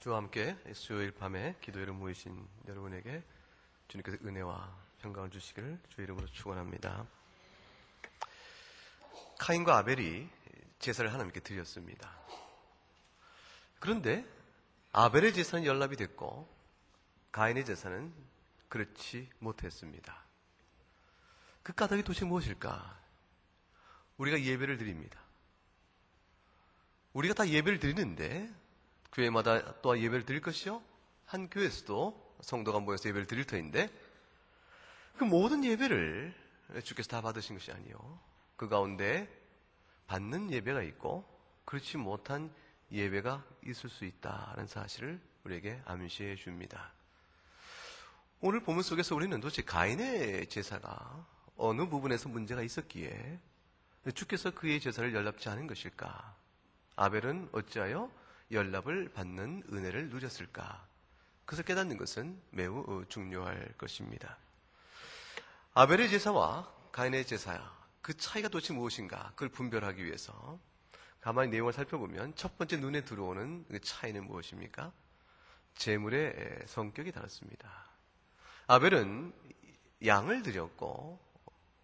주와 함께 수요일 밤에 기도회로 모이신 여러분에게 주님께서 은혜와 평강을 주시기를 주의 이름으로 축원합니다. 카인과 아벨이 제사를 하나님께 드렸습니다. 그런데 아벨의 제사는 연락이 됐고 가인의 제사는 그렇지 못했습니다. 그 까닭이 도대체 무엇일까? 우리가 예배를 드립니다. 우리가 다 예배를 드리는데 교회마다 또한 예배를 드릴 것이요, 한 교회에서도 성도가 모여서 예배를 드릴 터인데 그 모든 예배를 주께서 다 받으신 것이 아니요, 그 가운데 받는 예배가 있고 그렇지 못한 예배가 있을 수 있다는 사실을 우리에게 암시해 줍니다. 오늘 본문 속에서 우리는 도대체 가인의 제사가 어느 부분에서 문제가 있었기에 주께서 그의 제사를 연락지 않은 것일까? 아벨은 어찌하여 연락을 받는 은혜를 누렸을까? 그것을 깨닫는 것은 매우 중요할 것입니다. 아벨의 제사와 가인의 제사, 그 차이가 도대체 무엇인가? 그걸 분별하기 위해서 가만히 내용을 살펴보면 첫 번째 눈에 들어오는 그 차이는 무엇입니까? 제물의 성격이 다릅니다. 아벨은 양을 드렸고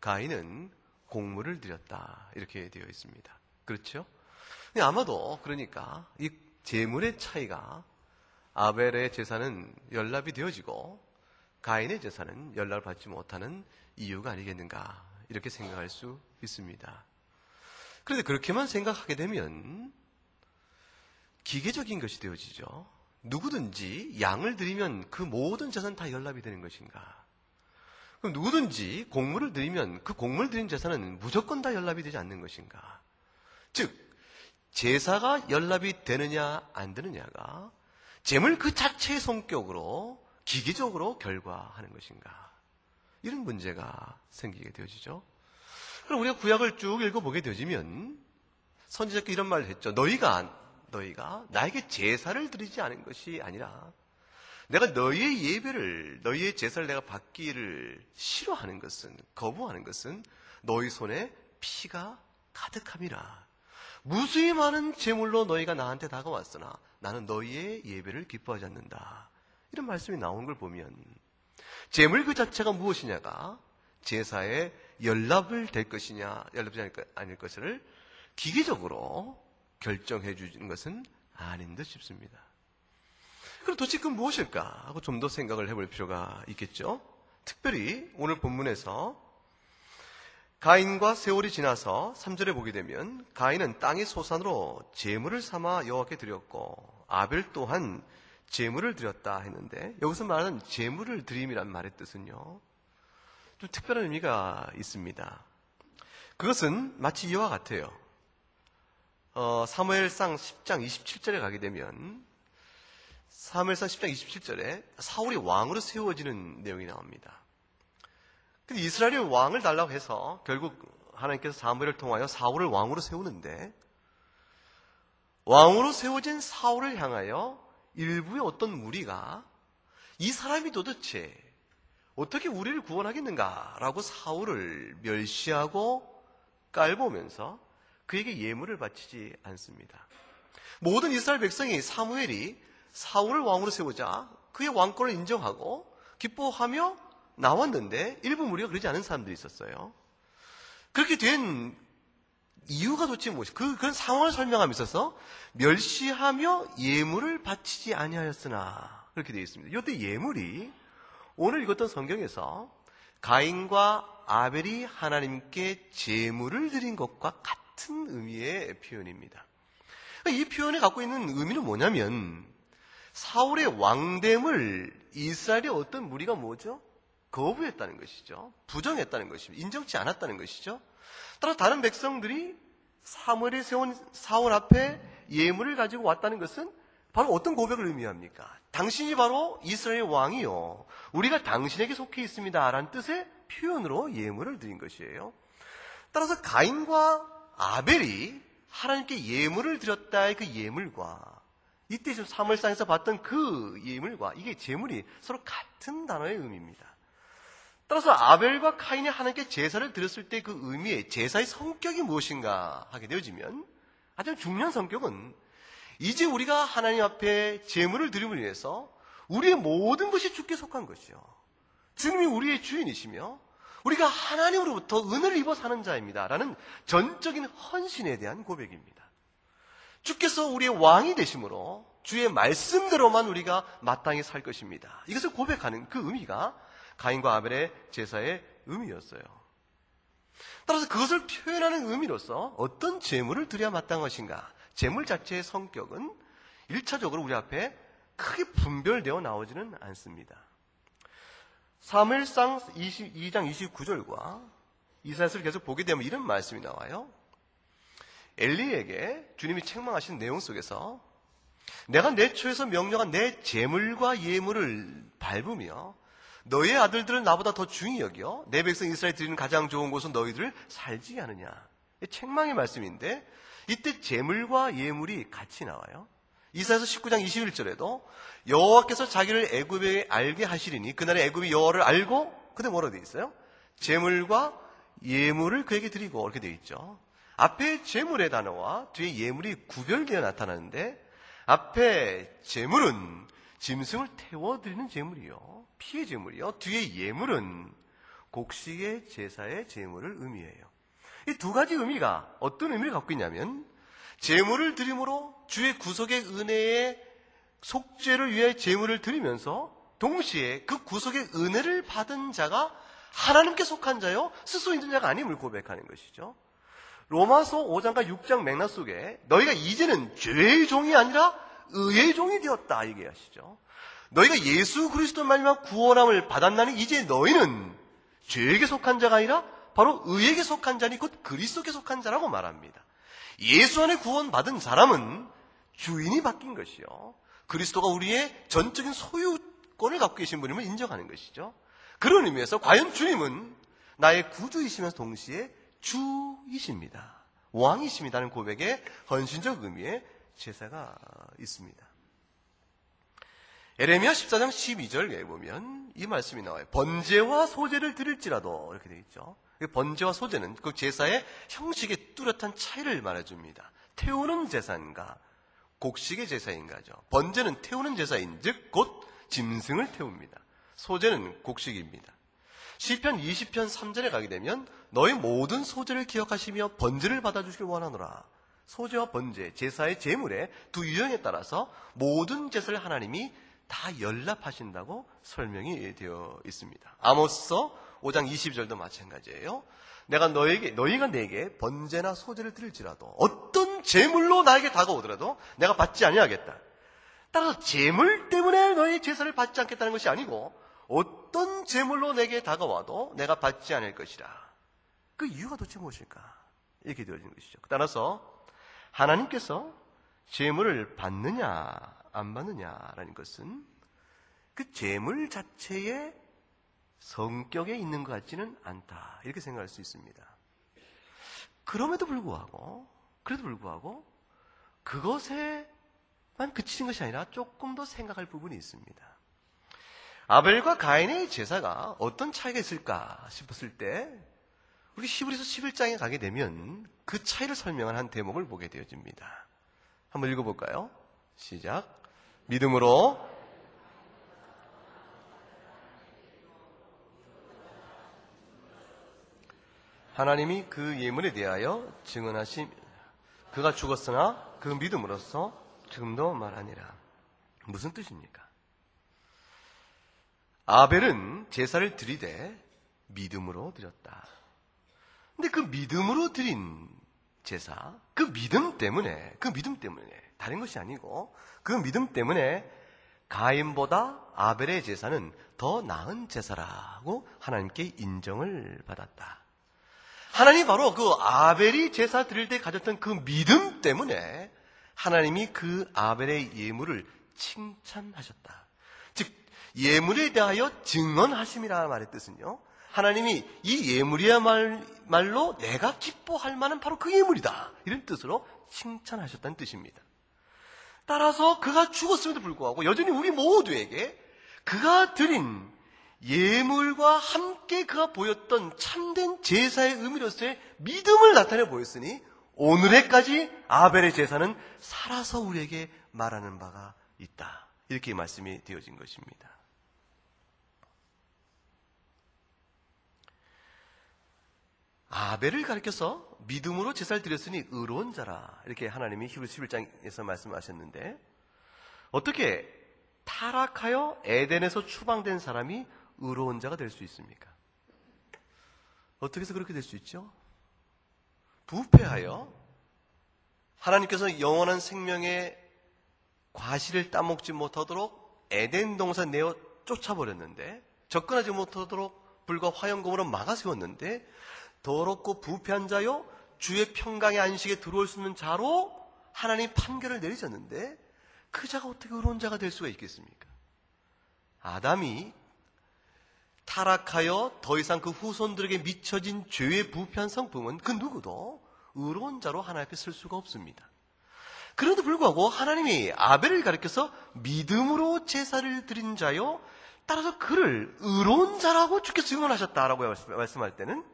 가인은 곡물을 드렸다, 이렇게 되어 있습니다. 그렇죠? 아마도 그러니까 이 제물의 차이가 아벨의 제사는 연락이 되어지고 가인의 제사는 연락을 받지 못하는 이유가 아니겠는가, 이렇게 생각할 수 있습니다. 그런데 그렇게만 생각하게 되면 기계적인 것이 되어지죠. 누구든지 양을 드리면 그 모든 제사는 다 연락이 되는 것인가? 그럼 누구든지 곡물을 드리면 그 곡물 드린 제사는 무조건 다 연락이 되지 않는 것인가? 즉 제사가 연락이 되느냐 안 되느냐가 제물 그 자체의 성격으로 기계적으로 결과하는 것인가? 이런 문제가 생기게 되어지죠. 그럼 우리가 구약을 쭉 읽어보게 되어지면 선지자께 이런 말을 했죠. 너희가 나에게 제사를 드리지 않은 것이 아니라 내가 너희의 예배를, 너희의 제사를 내가 받기를 싫어하는 것은, 거부하는 것은 너희 손에 피가 가득함이라. 무수히 많은 제물로 너희가 나한테 다가왔으나 나는 너희의 예배를 기뻐하지 않는다. 이런 말씀이 나오는 걸 보면 제물 그 자체가 무엇이냐가 제사에 연락을 될 것이냐 연락되지 않을 것을 기계적으로 결정해 주는 것은 아닌 듯 싶습니다. 그럼 도대체 그건 무엇일까 하고 좀 더 생각을 해볼 필요가 있겠죠. 특별히 오늘 본문에서 가인과 세월이 지나서 3절에 보게 되면 가인은 땅의 소산으로 제물을 삼아 여호와께 드렸고 아벨 또한 제물을 드렸다 했는데, 여기서 말하는 제물을 드림이란 말의 뜻은요, 좀 특별한 의미가 있습니다. 그것은 마치 이와 같아요. 사무엘상 10장 27절에 가게 되면 사무엘상 10장 27절에 사울이 왕으로 세워지는 내용이 나옵니다. 근데 이스라엘이 왕을 달라고 해서 결국 하나님께서 사무엘을 통하여 사울을 왕으로 세우는데, 왕으로 세워진 사울을 향하여 일부의 어떤 무리가 이 사람이 도대체 어떻게 우리를 구원하겠는가라고 사울을 멸시하고 깔보면서 그에게 예물을 바치지 않습니다. 모든 이스라엘 백성이 사무엘이 사울을 왕으로 세우자 그의 왕권을 인정하고 기뻐하며 나왔는데 일부 무리가 그러지 않은 사람들이 있었어요. 그렇게 된 이유가 도대체 무엇이? 그런 상황을 설명함에 있어서 멸시하며 예물을 바치지 아니하였으나, 그렇게 되어 있습니다. 이때 예물이 오늘 읽었던 성경에서 가인과 아벨이 하나님께 제물을 드린 것과 같은 의미의 표현입니다. 이 표현이 갖고 있는 의미는 뭐냐면 사울의 왕됨을 이스라엘의 어떤 무리가 뭐죠? 거부했다는 것이죠. 부정했다는 것입니다. 인정치 않았다는 것이죠. 따라 다른 백성들이 사무엘이 세운 사울 앞에 예물을 가지고 왔다는 것은 바로 어떤 고백을 의미합니까? 당신이 바로 이스라엘의 왕이요, 우리가 당신에게 속해 있습니다 라는 뜻의 표현으로 예물을 드린 것이에요. 따라서 가인과 아벨이 하나님께 예물을 드렸다의 그 예물과 이때 지금 사무엘상에서 봤던 그 예물과 이게 제물이 서로 같은 단어의 의미입니다. 따라서 아벨과 카인이 하나님께 제사를 드렸을 때 그 의미의 제사의 성격이 무엇인가 하게 되어지면 가장 중요한 성격은 이제 우리가 하나님 앞에 제물을 드림을 위해서 우리의 모든 것이 주께 속한 것이요, 주님이 우리의 주인이시며 우리가 하나님으로부터 은혜를 입어 사는 자입니다 라는 전적인 헌신에 대한 고백입니다. 주께서 우리의 왕이 되심으로 주의 말씀대로만 우리가 마땅히 살 것입니다. 이것을 고백하는 그 의미가 가인과 아벨의 제사의 의미였어요. 따라서 그것을 표현하는 의미로서 어떤 제물을 드려야 마땅한 것인가, 제물 자체의 성격은 1차적으로 우리 앞에 크게 분별되어 나오지는 않습니다. 사무엘상 22장 29절과 이사야서를 계속 보게 되면 이런 말씀이 나와요. 엘리에게 주님이 책망하신 내용 속에서 내가 내 초에서 명령한 내 제물과 예물을 밟으며 너의 아들들은 나보다 더 중히 여겨 내 백성 이스라엘 드리는 가장 좋은 곳은 너희들을 살지 않느냐. 책망의 말씀인데 이때 제물과 예물이 같이 나와요. 이사야서 19장 21절에도 여호와께서 자기를 애굽에 알게 하시리니 그날에 애굽이 여호와를 알고, 그때 뭐라고 되어 있어요? 제물과 예물을 그에게 드리고, 이렇게 되어 있죠. 앞에 제물의 단어와 뒤에 예물이 구별되어 나타나는데, 앞에 제물은 짐승을 태워드리는 제물이요, 피의 제물이요, 뒤에 예물은 곡식의 제사의 제물을 의미해요. 이 두 가지 의미가 어떤 의미를 갖고 있냐면, 제물을 드림으로 주의 구속의 은혜의 속죄를 위해 제물을 드리면서 동시에 그 구속의 은혜를 받은 자가 하나님께 속한 자요, 스스로 있는 자가 아님을 고백하는 것이죠. 로마서 5장과 6장 맥락 속에 너희가 이제는 죄의 종이 아니라 의의 종이 되었다 얘기하시죠. 너희가 예수 그리스도 말미암아 구원함을 받았나니 이제 너희는 죄에게 속한 자가 아니라 바로 의에게 속한 자니 곧 그리스도께 속한 자라고 말합니다. 예수 안에 구원받은 사람은 주인이 바뀐 것이요, 그리스도가 우리의 전적인 소유권을 갖고 계신 분임을 인정하는 것이죠. 그런 의미에서 과연 주님은 나의 구주이시면서 동시에 주이십니다, 왕이십니다는 고백에 헌신적 의미의 제사가 있습니다. 에레미야 14장 12절에 보면 이 말씀이 나와요. 번제와 소제를 드릴지라도, 이렇게 되어 있죠. 번제와 소제는 그 제사의 형식의 뚜렷한 차이를 말해줍니다. 태우는 제사인가 곡식의 제사인가죠. 번제는 태우는 제사인 즉 곧 짐승을 태웁니다. 소제는 곡식입니다. 시편 20편 3절에 가게 되면 너희 모든 소제를 기억하시며 번제를 받아주시길 원하노라. 소제와 번제, 제사의 제물의 두 유형에 따라서 모든 제사를 하나님이 다 연락하신다고 설명이 되어 있습니다. 아모스서 5장 20절도 마찬가지예요. 너희가 내게 번제나 소제를 드릴지라도 어떤 제물로 나에게 다가오더라도 내가 받지 아니하겠다. 따라서 제물 때문에 너희 제사를 받지 않겠다는 것이 아니고 어떤 제물로 내게 다가와도 내가 받지 않을 것이라. 그 이유가 도대체 무엇일까? 이렇게 되어진 것이죠. 따라서 하나님께서 제물을 받느냐 안 받느냐라는 것은 그 제물 자체의 성격에 있는 것 같지는 않다, 이렇게 생각할 수 있습니다. 그럼에도 불구하고 그것에만 그치는 것이 아니라 조금 더 생각할 부분이 있습니다. 아벨과 가인의 제사가 어떤 차이가 있을까 싶었을 때 우리 히브리서 11장에 가게 되면 그 차이를 설명한 한 대목을 보게 되어집니다. 한번 읽어볼까요? 시작. 믿음으로 하나님이 그 예물에 대하여 증언하심, 그가 죽었으나 그 믿음으로써 지금도 말하니라. 무슨 뜻입니까? 아벨은 제사를 드리되 믿음으로 드렸다. 근데 그 믿음으로 드린 제사, 그 믿음 때문에 다른 것이 아니고 그 믿음 때문에 가인보다 아벨의 제사는 더 나은 제사라고 하나님께 인정을 받았다. 하나님이 바로 그 아벨이 제사 드릴 때 가졌던 그 믿음 때문에 하나님이 그 아벨의 예물을 칭찬하셨다. 즉 예물에 대하여 증언하심이라 말의 뜻은요, 하나님이 이 예물이야말로 내가 기뻐할 만한 바로 그 예물이다, 이런 뜻으로 칭찬하셨다는 뜻입니다. 따라서 그가 죽었음에도 불구하고 여전히 우리 모두에게 그가 드린 예물과 함께 그가 보였던 참된 제사의 의미로서의 믿음을 나타내 보였으니 오늘에까지 아벨의 제사는 살아서 우리에게 말하는 바가 있다. 이렇게 말씀이 되어진 것입니다. 아벨을 가리켜서 믿음으로 제사를 드렸으니 의로운 자라. 이렇게 하나님이 히브리서 11장에서 말씀하셨는데, 어떻게 타락하여 에덴에서 추방된 사람이 의로운 자가 될 수 있습니까? 어떻게 해서 그렇게 될 수 있죠? 부패하여 하나님께서 영원한 생명의 과실을 따먹지 못하도록 에덴 동산 내어 쫓아버렸는데, 접근하지 못하도록 불과 화염검으로 막아세웠는데, 더럽고 부패한 자요 주의 평강의 안식에 들어올 수 있는 자로 하나님 판결을 내리셨는데, 그 자가 어떻게 의로운 자가 될 수가 있겠습니까? 아담이 타락하여 더 이상 그 후손들에게 미쳐진 죄의 부패한 성품은 그 누구도 의로운 자로 하나님 앞에 설 수가 없습니다. 그런데도 불구하고 하나님이 아벨을 가리켜서 믿음으로 제사를 드린 자요, 따라서 그를 의로운 자라고 주께서 증언하셨다라고 말씀할 때는,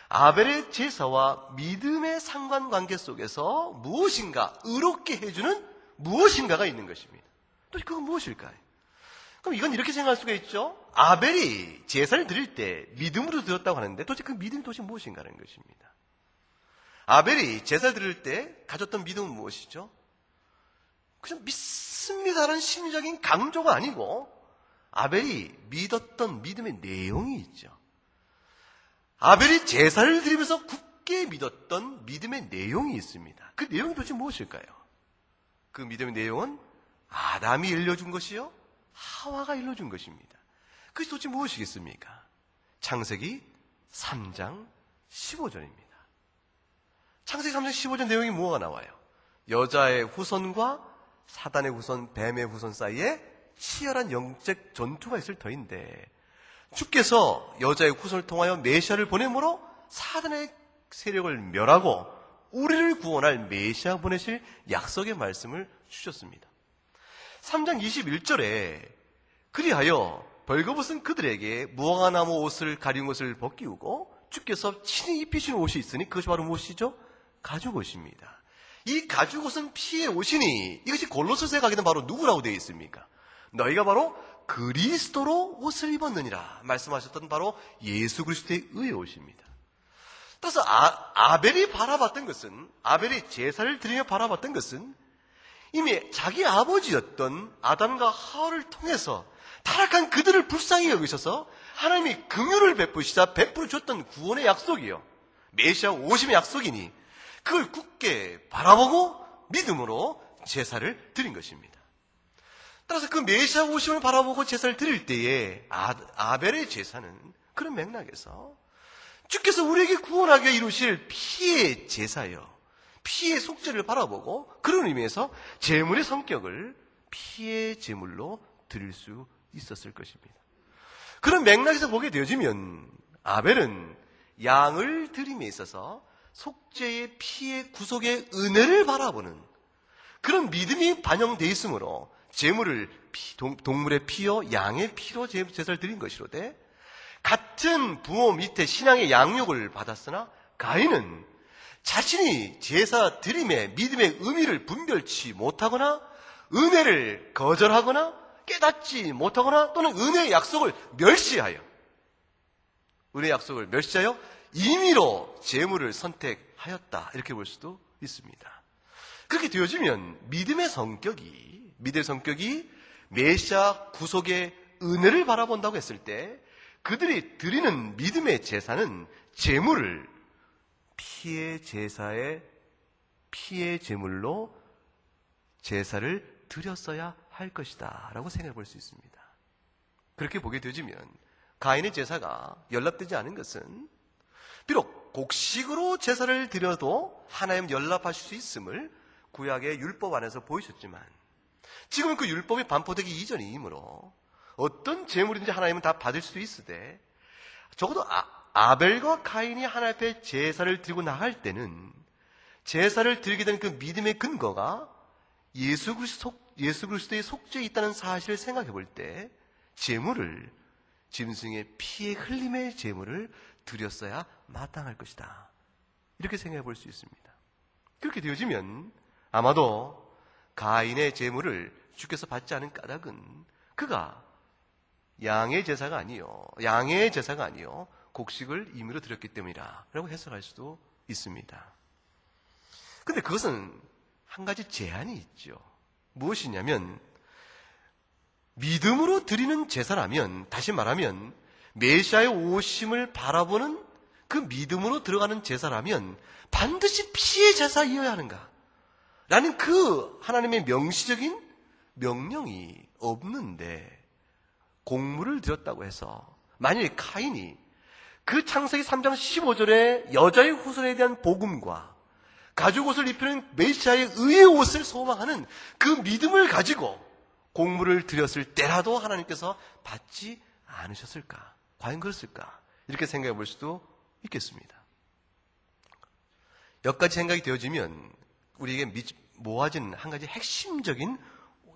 아벨의 제사와 믿음의 상관관계 속에서 무엇인가 의롭게 해주는 무엇인가가 있는 것입니다. 도대체 그건 무엇일까요? 그럼 이건 이렇게 생각할 수가 있죠. 아벨이 제사를 드릴 때 믿음으로 드렸다고 하는데, 도대체 그 믿음이 도대체 무엇인가라는 것입니다. 아벨이 제사를 드릴 때 가졌던 믿음은 무엇이죠? 그냥 믿습니다라는 심리적인 강조가 아니고, 아벨이 믿었던 믿음의 내용이 있죠. 아벨이 제사를 드리면서 굳게 믿었던 믿음의 내용이 있습니다. 그 내용이 도대체 무엇일까요? 그 믿음의 내용은 아담이 일러준 것이요, 하와가 일러준 것입니다. 그것이 도대체 무엇이겠습니까? 창세기 3장 15절입니다. 창세기 3장 15절 내용이 뭐가 나와요? 여자의 후손과 사단의 후손, 뱀의 후손 사이에 치열한 영적 전투가 있을 터인데, 주께서 여자의 후손을 통하여 메시아를 보내므로 사단의 세력을 멸하고 우리를 구원할 메시아 보내실 약속의 말씀을 주셨습니다. 3장 21절에 그리하여 벌거벗은 그들에게 무화과나무 옷을 가린 옷을 벗기우고 주께서 친히 입히신 옷이 있으니 그것이 바로 무엇이죠? 가죽옷입니다. 이 가죽옷은 피의 옷이니 이것이 골로새서에 가기는 바로 누구라고 되어 있습니까? 너희가 바로 그리스도로 옷을 입었느니라 말씀하셨던 바로 예수 그리스도의 의의 옷입니다. 따라서 아벨이 바라봤던 것은, 아벨이 제사를 드리며 바라봤던 것은 이미 자기 아버지였던 아담과 하와를 통해서 타락한 그들을 불쌍히 여기셔서 하나님이 긍휼을 베푸시자 베풀어 줬던 구원의 약속이요, 메시아 오심의 약속이니 그걸 굳게 바라보고 믿음으로 제사를 드린 것입니다. 따라서 그 메시아 오심을 바라보고 제사를 드릴 때에 아벨의 제사는 그런 맥락에서 주께서 우리에게 구원하기 위해 이루실 피의 제사요, 피의 속죄를 바라보고 그런 의미에서 제물의 성격을 피의 제물로 드릴 수 있었을 것입니다. 그런 맥락에서 보게 되어지면 아벨은 양을 드림에 있어서 속죄의 피의 구속의 은혜를 바라보는 그런 믿음이 반영되어 있으므로 제물을 동물의 피요 양의 피로 제사를 드린 것이로되, 같은 부모 밑에 신앙의 양육을 받았으나 가인은 자신이 제사 드림의 믿음의 의미를 분별치 못하거나 은혜를 거절하거나 깨닫지 못하거나 또는 은혜의 약속을 멸시하여 임의로 제물을 선택하였다, 이렇게 볼 수도 있습니다. 그렇게 되어지면 믿음의 성격이 메시아 구속의 은혜를 바라본다고 했을 때 그들이 드리는 믿음의 제사는 제물을 피의 제물로 제사를 드렸어야 할 것이다 라고 생각해 볼 수 있습니다. 그렇게 보게 되어지면 가인의 제사가 연락되지 않은 것은 비록 곡식으로 제사를 드려도 하나님 연락하실 수 있음을 구약의 율법 안에서 보이셨지만, 지금은 그 율법이 반포되기 이전이므로 어떤 제물인지 하나님은 다 받을 수 있으되, 적어도 아벨과 가인이 하나님 앞에 제사를 드리고 나갈 때는 제사를 드리게 된 그 믿음의 근거가 예수 그리스도의 속죄에 있다는 사실을 생각해 볼 때 제물을 짐승의 피의 흘림의 제물을 드렸어야 마땅할 것이다, 이렇게 생각해 볼 수 있습니다. 그렇게 되어지면 아마도 가인의 제물을 주께서 받지 않은 까닭은 그가 양의 제사가 아니요 곡식을 임의로 드렸기 때문이라 라고 해석할 수도 있습니다. 근데 그것은 한 가지 제한이 있죠. 무엇이냐면 믿음으로 드리는 제사라면, 다시 말하면 메시아의 오심을 바라보는 그 믿음으로 들어가는 제사라면 반드시 피의 제사이어야 하는가? 라는 그 하나님의 명시적인 명령이 없는데 곡물을 드렸다고 해서 만일 카인이 그 창세기 3장 15절에 여자의 후손에 대한 복음과 가죽 옷을 입히는 메시아의 의의 옷을 소망하는 그 믿음을 가지고 곡물을 드렸을 때라도 하나님께서 받지 않으셨을까? 과연 그랬을까? 이렇게 생각해 볼 수도 있겠습니다. 여기까지 생각이 되어지면 우리에게 모아진 한 가지 핵심적인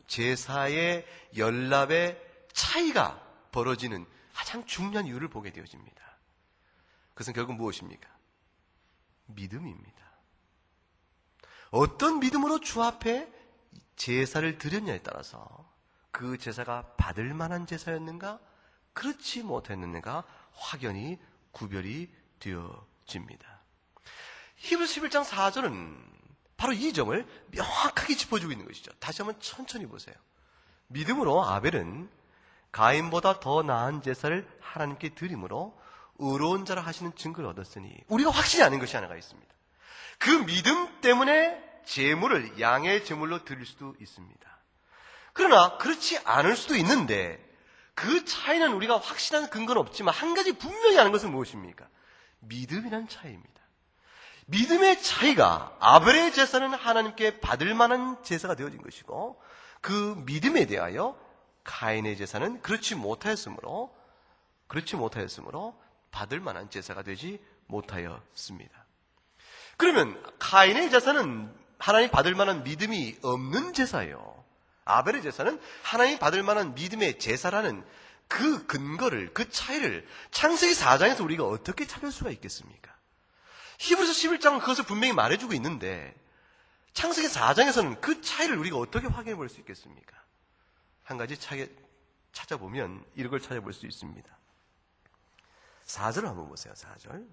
제사의 연합의 차이가 벌어지는 가장 중요한 이유를 보게 되어집니다. 그것은 결국 무엇입니까? 믿음입니다. 어떤 믿음으로 주 앞에 제사를 드렸냐에 따라서 그 제사가 받을 만한 제사였는가, 그렇지 못했는가 확연히 구별이 되어집니다. 히브리서 11장 4절은 바로 이 점을 명확하게 짚어주고 있는 것이죠. 다시 한번 천천히 보세요. 믿음으로 아벨은 가인보다 더 나은 제사를 하나님께 드림으로 의로운 자라 하시는 증거를 얻었으니, 우리가 확신이 아닌 것이 하나가 있습니다. 그 믿음 때문에 제물을 양의 제물로 드릴 수도 있습니다. 그러나 그렇지 않을 수도 있는데 그 차이는 우리가 확실한 근거는 없지만 한 가지 분명히 아는 것은 무엇입니까? 믿음이라는 차이입니다. 믿음의 차이가 아벨의 제사는 하나님께 받을 만한 제사가 되어진 것이고 그 믿음에 대하여 가인의 제사는 그렇지 못하였으므로 받을 만한 제사가 되지 못하였습니다. 그러면 가인의 제사는 하나님 받을 만한 믿음이 없는 제사예요. 아벨의 제사는 하나님 받을 만한 믿음의 제사라는 그 근거를, 그 차이를 창세기 4장에서 우리가 어떻게 찾을 수가 있겠습니까? 히브리서 11장은 그것을 분명히 말해주고 있는데 창세기 4장에서는 그 차이를 우리가 어떻게 확인해 볼 수 있겠습니까? 한 가지 차이 찾아보면 이런 걸 찾아볼 수 있습니다. 4절을 한번 보세요. 4절.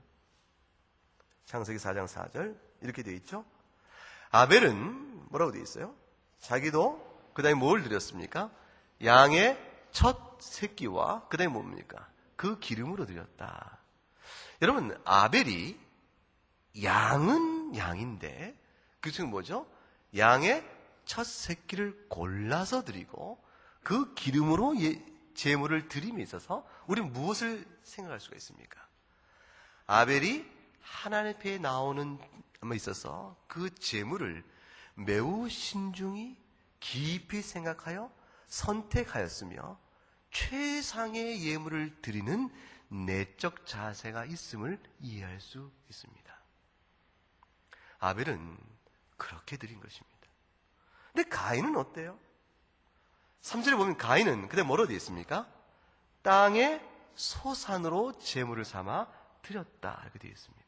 창세기 4장 4절 이렇게 되어 있죠. 아벨은 뭐라고 되어 있어요? 자기도 그 다음에 뭘 드렸습니까? 양의 첫 새끼와 그 다음에 뭡니까? 그 기름으로 드렸다. 여러분, 아벨이 양은 양인데 그것은 뭐죠? 양의 첫 새끼를 골라서 드리고 그 기름으로 제물을 드림에 있어서 우리는 무엇을 생각할 수가 있습니까? 아벨이 하나님 앞에 나오는 데 있어서 그 제물을 매우 신중히 깊이 생각하여 선택하였으며 최상의 예물을 드리는 내적 자세가 있음을 이해할 수 있습니다. 아벨은 그렇게 드린 것입니다. 근데 가인은 어때요? 3절에 보면 가인은 그때 뭐로 되어 있습니까? 땅의 소산으로 제물을 삼아 드렸다 이렇게 되어 있습니다.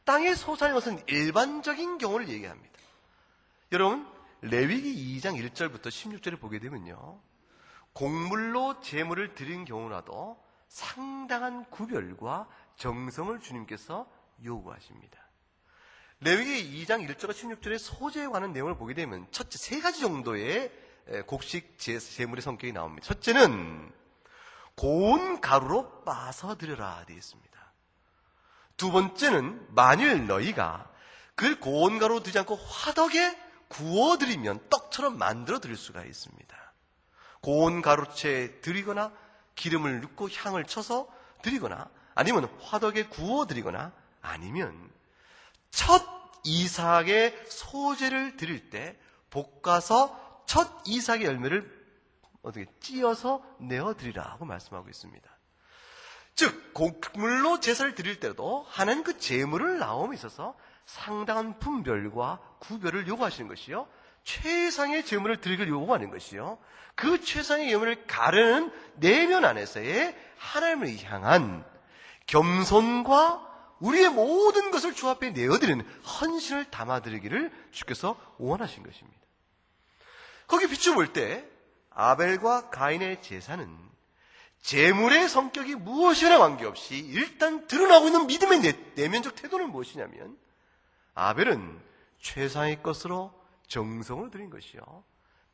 땅의 소산인 것은 일반적인 경우를 얘기합니다. 여러분, 레위기 2장 1절부터 16절을 보게 되면요, 곡물로 제물을 드린 경우라도 상당한 구별과 정성을 주님께서 요구하십니다. 레위기 2장 1절과 16절의 소재에 관한 내용을 보게 되면 첫째, 세 가지 정도의 곡식 제물의 성격이 나옵니다. 첫째는 고운 가루로 빻아 드려라 되어 있습니다. 두 번째는 만일 너희가 그 고운 가루 드리지 않고 화덕에 구워드리면 떡처럼 만들어 드릴 수가 있습니다. 고운 가루채에 드리거나 기름을 넣고 향을 쳐서 드리거나 아니면 화덕에 구워드리거나 아니면 첫 이삭의 소재를 드릴 때 볶아서 첫 이삭의 열매를 어떻게 찧어서 내어드리라고 말씀하고 있습니다. 즉 곡물로 제사를 드릴 때도 하나님 그 제물을 나옴에 있어서 상당한 분별과 구별을 요구하시는 것이요, 최상의 제물을 드리기를 요구하는 것이요, 그 최상의 예물을 가르는 내면 안에서의 하나님을 향한 겸손과 우리의 모든 것을 주 앞에 내어드리는 헌신을 담아드리기를 주께서 원하신 것입니다. 거기 비춰볼 때 아벨과 가인의 제사는 제물의 성격이 무엇이나 관계없이 일단 드러나고 있는 믿음의 내면적 태도는 무엇이냐면, 아벨은 최상의 것으로 정성을 드린 것이요,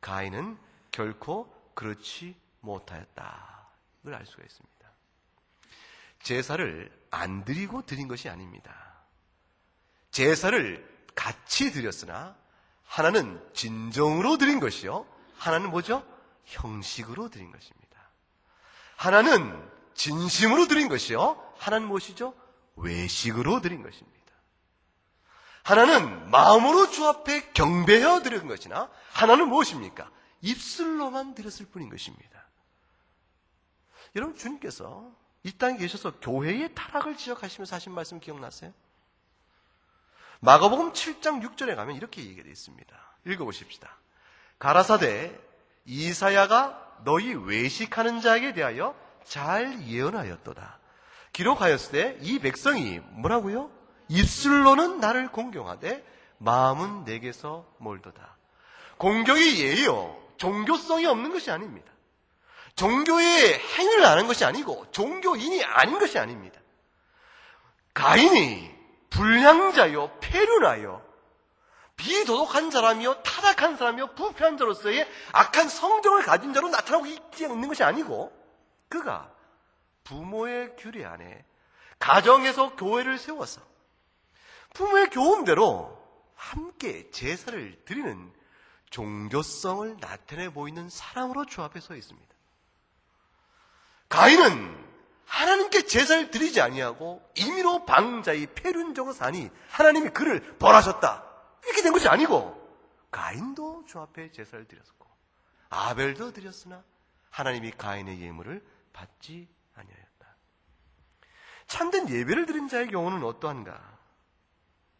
가인은 결코 그렇지 못하였다. 이걸 알 수가 있습니다. 제사를 안 드리고 드린 것이 아닙니다. 제사를 같이 드렸으나 하나는 진정으로 드린 것이요, 하나는 뭐죠? 형식으로 드린 것입니다. 하나는 진심으로 드린 것이요, 하나는 무엇이죠? 외식으로 드린 것입니다. 하나는 마음으로 주 앞에 경배하여 드린 것이나, 하나는 무엇입니까? 입술로만 드렸을 뿐인 것입니다. 여러분, 주님께서 이 땅에 계셔서 교회의 타락을 지적하시면서 하신 말씀 기억나세요? 마가복음 7장 6절에 가면 이렇게 얘기가 되어 있습니다. 읽어보십시다. 가라사대 이사야가 너희 외식하는 자에게 대하여 잘 예언하였도다. 기록하였을 때 이 백성이 뭐라고요? 입술로는 나를 공경하되 마음은 내게서 멀도다. 공경이 예요, 종교성이 없는 것이 아닙니다. 종교의 행위를 아는 것이 아니고 종교인이 아닌 것이 아닙니다. 가인이 불량자요, 폐륜하여 비도덕한 사람이요, 타락한 사람이요, 부패한 자로서의 악한 성정을 가진 자로 나타나고 있는 것이 아니고, 그가 부모의 규례 안에 가정에서 교회를 세워서 부모의 교훈대로 함께 제사를 드리는 종교성을 나타내 보이는 사람으로 주 앞에 서 있습니다. 가인은 하나님께 제사를 드리지 아니하고 임의로 방자의 폐륜적으로 사니 하나님이 그를 벌하셨다, 이렇게 된 것이 아니고, 가인도 주 앞에 제사를 드렸고 아벨도 드렸으나 하나님이 가인의 예물을 받지 아니하였다. 참된 예배를 드린 자의 경우는 어떠한가?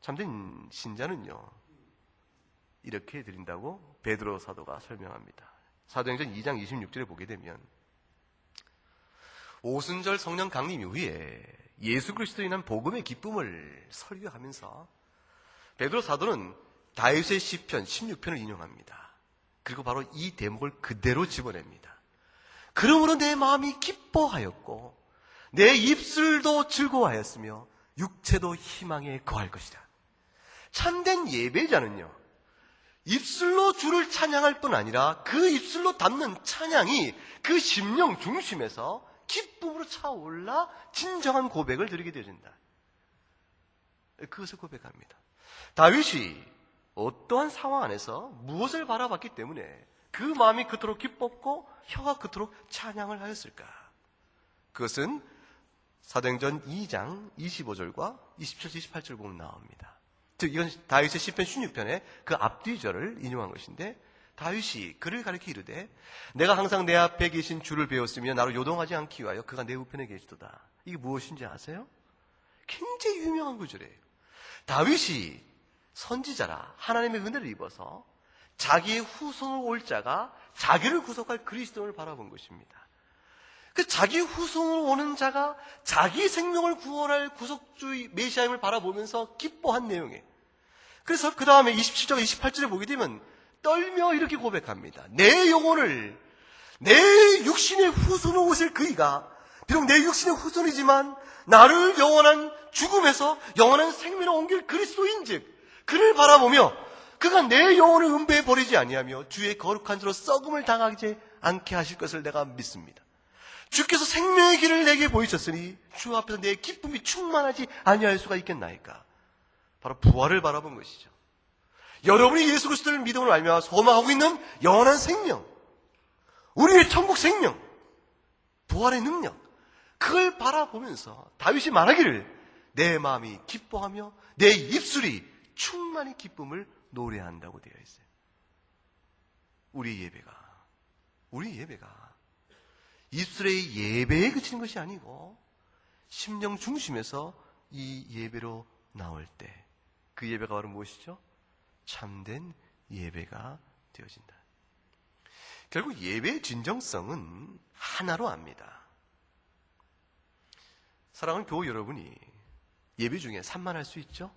참된 신자는요, 이렇게 드린다고 베드로 사도가 설명합니다. 사도행전 2장 26절에 보게 되면, 오순절 성령 강림 이후에 예수 그리스도에 인한 복음의 기쁨을 설교하면서 베드로 사도는 다윗의 시편 16편을 인용합니다. 그리고 바로 이 대목을 그대로 집어냅니다. 그러므로 내 마음이 기뻐하였고 내 입술도 즐거워하였으며 육체도 희망에 거할 것이다. 참된 예배자는요, 입술로 주를 찬양할 뿐 아니라 그 입술로 담는 찬양이 그 심령 중심에서 기쁨으로 차올라 진정한 고백을 드리게 되어진다. 그것을 고백합니다. 다윗이 어떠한 상황 안에서 무엇을 바라봤기 때문에 그 마음이 그토록 기뻤고 혀가 그토록 찬양을 하였을까? 그것은 사도행전 2장 25절과 27절, 28절 보면 나옵니다. 즉 이건 다윗의 시편 16편의 그 앞뒤절을 인용한 것인데, 다윗이 그를 가리켜 이르되 내가 항상 내 앞에 계신 주를 배웠으며 나로 요동하지 않기 위하여 그가 내 우편에 계시도다. 이게 무엇인지 아세요? 굉장히 유명한 구절이에요. 다윗이 선지자라 하나님의 은혜를 입어서 자기의 후손으로 올 자가 자기를 구속할 그리스도를 바라본 것입니다. 그 자기 후손으로 오는 자가 자기 생명을 구원할 구속주의 메시아임을 바라보면서 기뻐한 내용이에요. 그래서 그 다음에 27절, 28절에 보게 되면 떨며 이렇게 고백합니다. 내 영혼을 내 육신의 후손으로 오실 그이가 비록 내 육신의 후손이지만 나를 영원한 죽음에서 영원한 생명으로 옮길 그리스도인즉 그를 바라보며 그가 내 영혼을 음배해 버리지 아니하며 주의 거룩한 자로 썩음을 당하지 않게 하실 것을 내가 믿습니다. 주께서 생명의 길을 내게 보이셨으니 주 앞에서 내 기쁨이 충만하지 아니할 수가 있겠나이까? 바로 부활을 바라본 것이죠. 여러분이 예수 그리스도를 믿음으로 알며 소망하고 있는 영원한 생명, 우리의 천국 생명, 부활의 능력, 그걸 바라보면서 다윗이 말하기를 내 마음이 기뻐하며 내 입술이 충만히 기쁨을 노래한다고 되어 있어요. 우리 예배가 입술의 예배에 그치는 것이 아니고 심령 중심에서 이 예배로 나올 때 그 예배가 바로 무엇이죠? 참된 예배가 되어진다. 결국 예배의 진정성은 하나로 압니다. 사랑하는 교우 여러분이 예배 중에 산만할 수 있죠.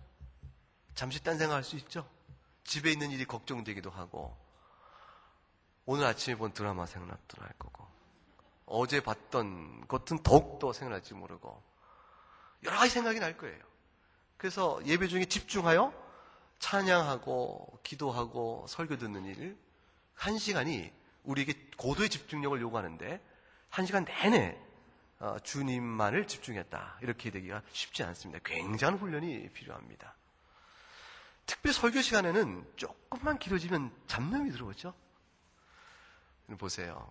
잠시 딴 생각할 수 있죠. 집에 있는 일이 걱정되기도 하고, 오늘 아침에 본 드라마 생각나도 할 거고, 어제 봤던 것은 더욱더 생각날지 모르고, 여러 가지 생각이 날 거예요. 그래서 예배 중에 집중하여 찬양하고 기도하고 설교 듣는 일, 1시간이 우리에게 고도의 집중력을 요구하는데 1시간 내내 주님만을 집중했다, 이렇게 되기가 쉽지 않습니다. 굉장한 훈련이 필요합니다. 특별히 설교 시간에는 조금만 길어지면 잡념이 들어오죠. 보세요.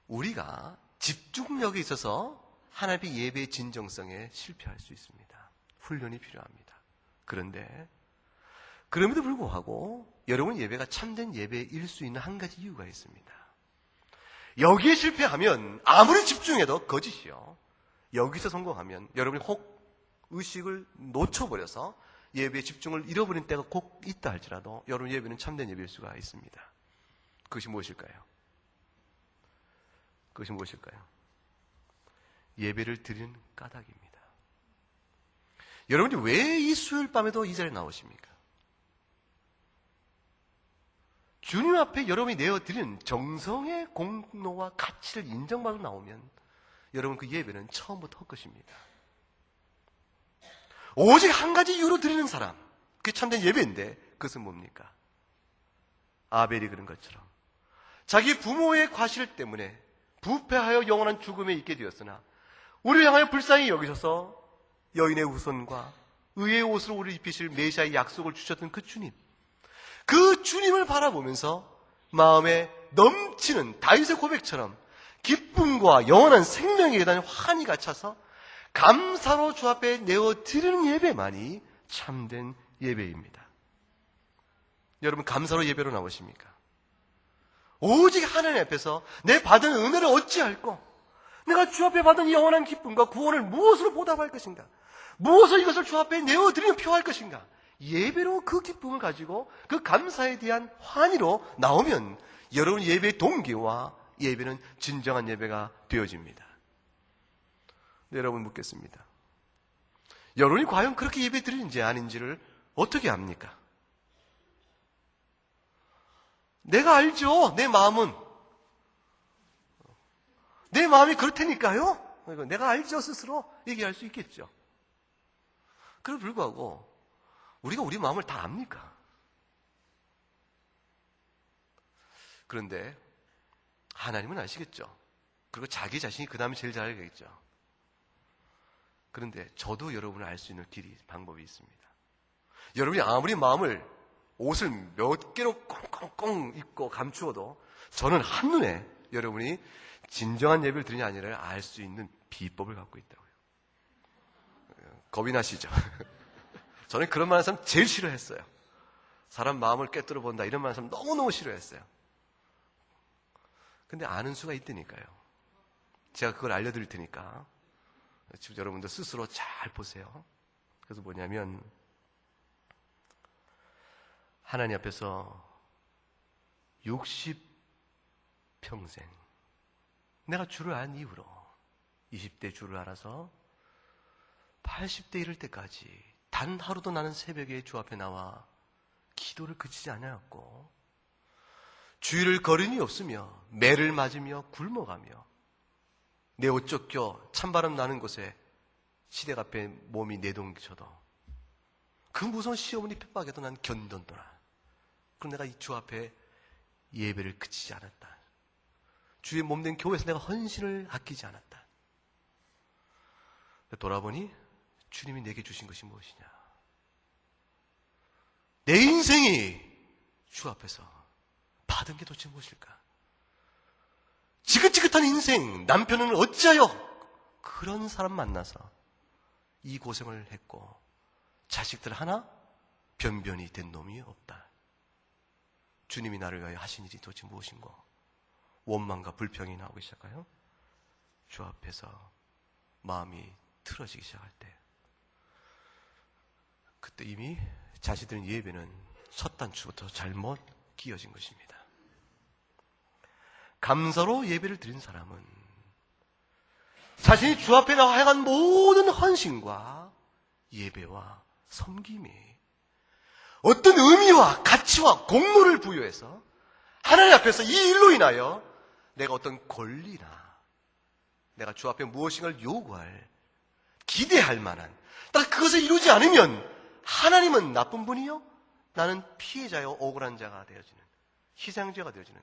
우리가 집중력에 있어서 하나님의 예배의 진정성에 실패할 수 있습니다. 훈련이 필요합니다. 그런데 그럼에도 불구하고 여러분 예배가 참된 예배일 수 있는 한 가지 이유가 있습니다. 여기에 실패하면 아무리 집중해도 거짓이요. 여기서 성공하면 여러분이 혹 의식을 놓쳐버려서 예배의 집중을 잃어버린 때가 꼭 있다 할지라도 여러분 예배는 참된 예배일 수가 있습니다. 그것이 무엇일까요? 그것이 무엇일까요? 예배를 드리는 까닭입니다. 여러분이 왜 이 수요일 밤에도 이 자리에 나오십니까? 주님 앞에 여러분이 내어드리는 정성의 공로와 가치를 인정받고 나오면 여러분 그 예배는 처음부터 헛것입니다. 오직 한 가지 이유로 드리는 사람, 그게 참된 예배인데 그것은 뭡니까? 아벨이 그런 것처럼 자기 부모의 과실 때문에 부패하여 영원한 죽음에 있게 되었으나 우리를 향하여 불쌍히 여기셔서 여인의 후손과 의의 옷으로 우리를 입히실 메시아의 약속을 주셨던 그 주님, 그 주님을 바라보면서 마음에 넘치는 다윗의 고백처럼 기쁨과 영원한 생명에 대한 환희가 차서 감사로 주 앞에 내어드리는 예배만이 참된 예배입니다. 여러분 감사로 예배로 나오십니까? 오직 하나님 앞에서 내 받은 은혜를 어찌할꼬? 내가 주 앞에 받은 영원한 기쁨과 구원을 무엇으로 보답할 것인가? 무엇을 이것을 주 앞에 내어드리며 표할 것인가? 예배로 그 기쁨을 가지고 그 감사에 대한 환희로 나오면 여러분 예배의 동기와 예배는 진정한 예배가 되어집니다. 네, 여러분 묻겠습니다. 여러분이 과연 그렇게 예배 드리는지 아닌지를 어떻게 압니까? 내가 알죠. 내 마음은. 내 마음이 그렇다니까요. 내가 알죠. 스스로 얘기할 수 있겠죠. 그럼에도 불구하고 우리가 우리 마음을 다 압니까? 그런데 하나님은 아시겠죠. 그리고 자기 자신이 그 다음에 제일 잘 알겠죠. 그런데 저도 여러분을 알 수 있는 길이, 방법이 있습니다. 여러분이 아무리 마음을 옷을 몇 개로 꽁꽁꽁 입고 감추어도 저는 한눈에 여러분이 진정한 예배를 드리냐 아니냐를 알 수 있는 비법을 갖고 있다고요. 겁이 나시죠? 저는 그런 말 하는 사람 제일 싫어했어요. 사람 마음을 꿰뚫어 본다 이런 말 하는 사람 너무너무 싫어했어요. 근데 아는 수가 있다니까요. 제가 그걸 알려드릴 테니까 지금 여러분들 스스로 잘 보세요. 그래서 뭐냐면 하나님 앞에서 60평생 내가 주를 안 이후로 20대 주를 알아서 80대 이를 때까지 단 하루도 나는 새벽에 주 앞에 나와 기도를 그치지 않았고 주일을 걸음이 없으며 매를 맞으며 굶어가며 내 옷 쫓겨 찬바람 나는 곳에 시댁 앞에 몸이 내동쳐도 그 무서운 시어머니 핍박에도 난 견뎠더라. 그럼 내가 이 주 앞에 예배를 그치지 않았다. 주의 몸된 교회에서 내가 헌신을 아끼지 않았다. 돌아보니 주님이 내게 주신 것이 무엇이냐? 내 인생이 주 앞에서 받은 게 도대체 무엇일까? 지긋지긋한 인생, 남편은 어찌하여 그런 사람 만나서 이 고생을 했고 자식들 하나 변변이 된 놈이 없다. 주님이 나를 위하여 하신 일이 도대체 무엇인고? 원망과 불평이 나오기 시작해요. 주 앞에서 마음이 틀어지기 시작할 때 그때 이미 자신들의 예배는 첫 단추부터 잘못 끼어진 것입니다. 감사로 예배를 드린 사람은 자신이 주 앞에 나와 행한 모든 헌신과 예배와 섬김이 어떤 의미와 가치와 공로를 부여해서 하나님 앞에서 이 일로 인하여 내가 어떤 권리나 내가 주 앞에 무엇인가를 요구할, 기대할 만한, 딱 그것을 이루지 않으면 하나님은 나쁜 분이요, 나는 피해자요, 억울한 자가 되어지는, 희생자가 되어지는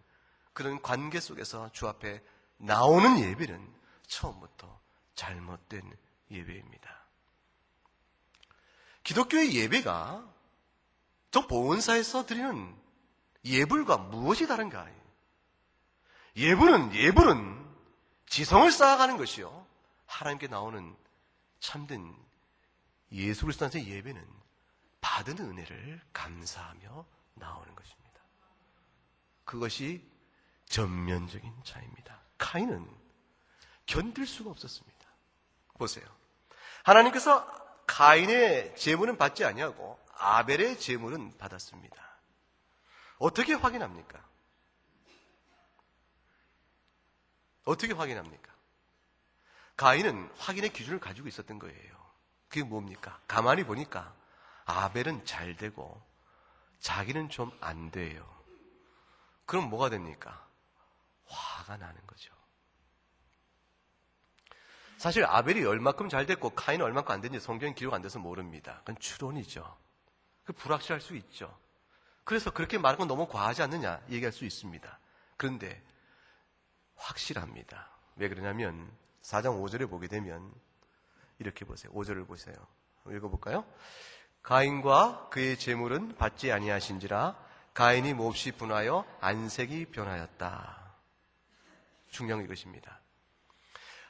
그런 관계 속에서 주 앞에 나오는 예배는 처음부터 잘못된 예배입니다. 기독교의 예배가 저 보은사에서 드리는 예불과 무엇이 다른가? 예불은 지성을 쌓아가는 것이요, 하나님께 나오는 참된 예수 그리스도의 예배는 받은 은혜를 감사하며 나오는 것입니다. 그것이 전면적인 차이입니다. 카인은 견딜 수가 없었습니다. 보세요. 하나님께서 가인의 제물은 받지 아니하고 아벨의 제물은 받았습니다. 어떻게 확인합니까? 어떻게 확인합니까? 가인은 확인의 기준을 가지고 있었던 거예요. 그게 뭡니까? 가만히 보니까 아벨은 잘 되고 자기는 좀 안 돼요. 그럼 뭐가 됩니까? 화가 나는 거죠. 사실 아벨이 얼마큼 잘 됐고 카인은 얼마큼 안 됐는지 성경에 기록 안 돼서 모릅니다. 그건 추론이죠. 그 불확실할 수 있죠. 그래서 그렇게 말한 건 너무 과하지 않느냐 얘기할 수 있습니다. 그런데 확실합니다. 왜 그러냐면 4장 5절에 보게 되면 이렇게 보세요. 5절을 보세요. 읽어볼까요? 가인과 그의 제물은 받지 아니하신지라 가인이 몹시 분하여 안색이 변하였다. 중요한 이것입니다.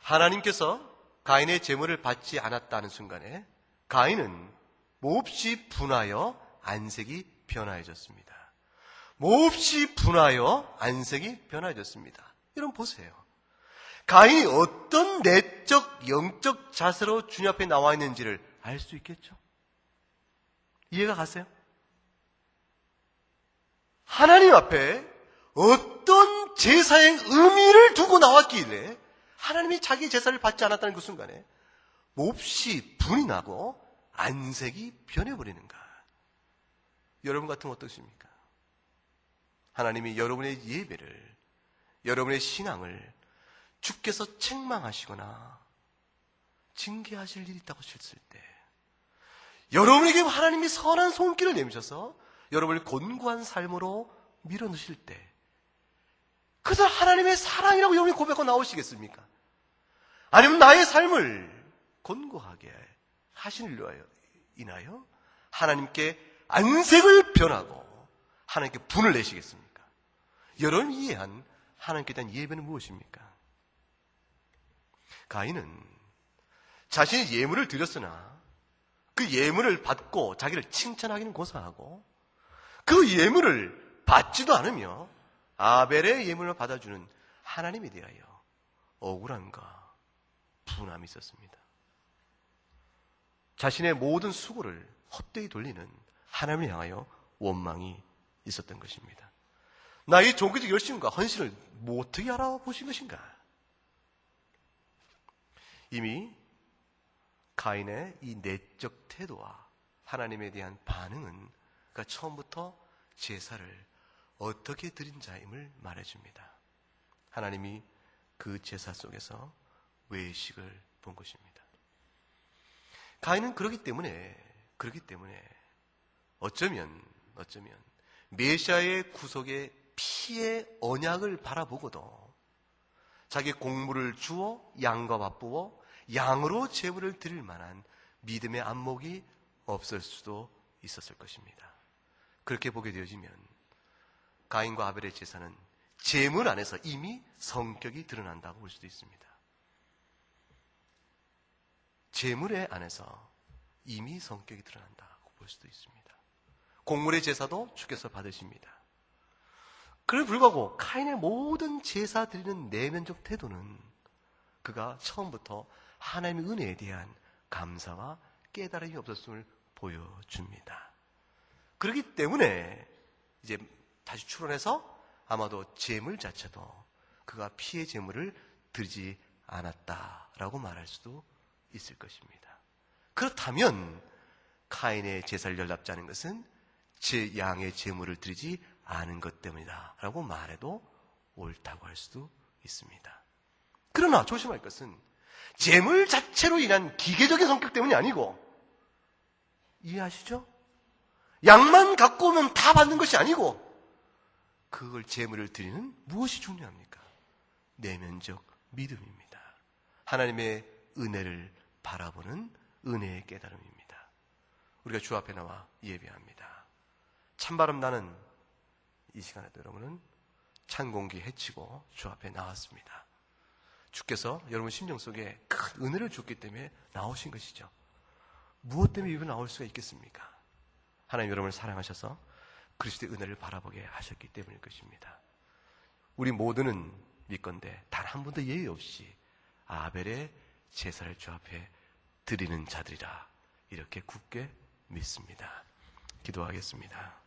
하나님께서 가인의 제물을 받지 않았다는 순간에 가인은 몹시 분하여 안색이 변화해졌습니다. 몹시 분하여 안색이 변화해졌습니다. 여러분 보세요. 가인이 어떤 내적 영적 자세로 주님 앞에 나와 있는지를 알 수 있겠죠? 이해가 가세요? 하나님 앞에 어떤 제사의 의미를 두고 나왔길래 하나님이 자기 제사를 받지 않았다는 그 순간에 몹시 분이 나고 안색이 변해버리는가? 여러분 같으면 어떠십니까? 하나님이 여러분의 예배를, 여러분의 신앙을 주께서 책망하시거나 징계하실 일이 있다고 했을 때, 여러분에게 하나님이 선한 손길을 내미셔서 여러분을 곤고한 삶으로 밀어넣으실 때, 그것을 하나님의 사랑이라고 여러분이 고백하고 나오시겠습니까? 아니면 나의 삶을 곤고하게 하신 일로 인하여 하나님께 안색을 변하고 하나님께 분을 내시겠습니까? 여러분이 이해한 하나님께 대한 예배는 무엇입니까? 가인은 자신의 예물을 드렸으나 그 예물을 받고 자기를 칭찬하기는 고사하고 그 예물을 받지도 않으며 아벨의 예물을 받아주는 하나님에 대하여 억울함과 분함이 있었습니다. 자신의 모든 수고를 헛되이 돌리는 하나님을 향하여 원망이 있었던 것입니다. 나의 종교적 열심과 헌신을 어떻게 알아보신 것인가? 이미 가인의 이 내적 태도와 하나님에 대한 반응은 그가 처음부터 제사를 어떻게 드린 자임을 말해줍니다. 하나님이 그 제사 속에서 외식을 본 것입니다. 가인은 그렇기 때문에 어쩌면 메시아의 구속의 피의 언약을 바라보고도 자기 공물을 주어 양과 바꾸어 양으로 제물을 드릴 만한 믿음의 안목이 없을 수도 있었을 것입니다. 그렇게 보게 되어지면 가인과 아벨의 제사는 제물 안에서 이미 성격이 드러난다고 볼 수도 있습니다. 제물의 안에서 이미 성격이 드러난다고 볼 수도 있습니다. 공물의 제사도 주께서 받으십니다. 그럼에도 불구하고 카인의 모든 제사 드리는 내면적 태도는 그가 처음부터 하나님의 은혜에 대한 감사와 깨달음이 없었음을 보여줍니다. 그렇기 때문에 이제 다시 추론해서 아마도 제물 자체도 그가 피의 제물을 드리지 않았다라고 말할 수도 있을 것입니다. 그렇다면 카인의 제사를 연납지 않은 것은 제 양의 제물을 드리지 않은 것 때문이다 라고 말해도 옳다고 할 수도 있습니다. 그러나 조심할 것은 제물 자체로 인한 기계적인 성격 때문이 아니고, 이해하시죠? 양만 갖고 오면 다 받는 것이 아니고, 그걸 제물을 드리는 무엇이 중요합니까? 내면적 믿음입니다. 하나님의 은혜를 바라보는 은혜의 깨달음입니다. 우리가 주 앞에 나와 예배합니다. 찬바람 나는 이 시간에도 여러분은 찬 공기 헤치고 주 앞에 나왔습니다. 주께서 여러분 심령 속에 큰 은혜를 줬기 때문에 나오신 것이죠. 무엇 때문에 여기 나올 수가 있겠습니까? 하나님 여러분을 사랑하셔서 그리스도의 은혜를 바라보게 하셨기 때문일 것입니다. 우리 모두는 믿건대 단 한 번도 예외 없이 아벨의 제사를 주 앞에 드리는 자들이라 이렇게 굳게 믿습니다. 기도하겠습니다.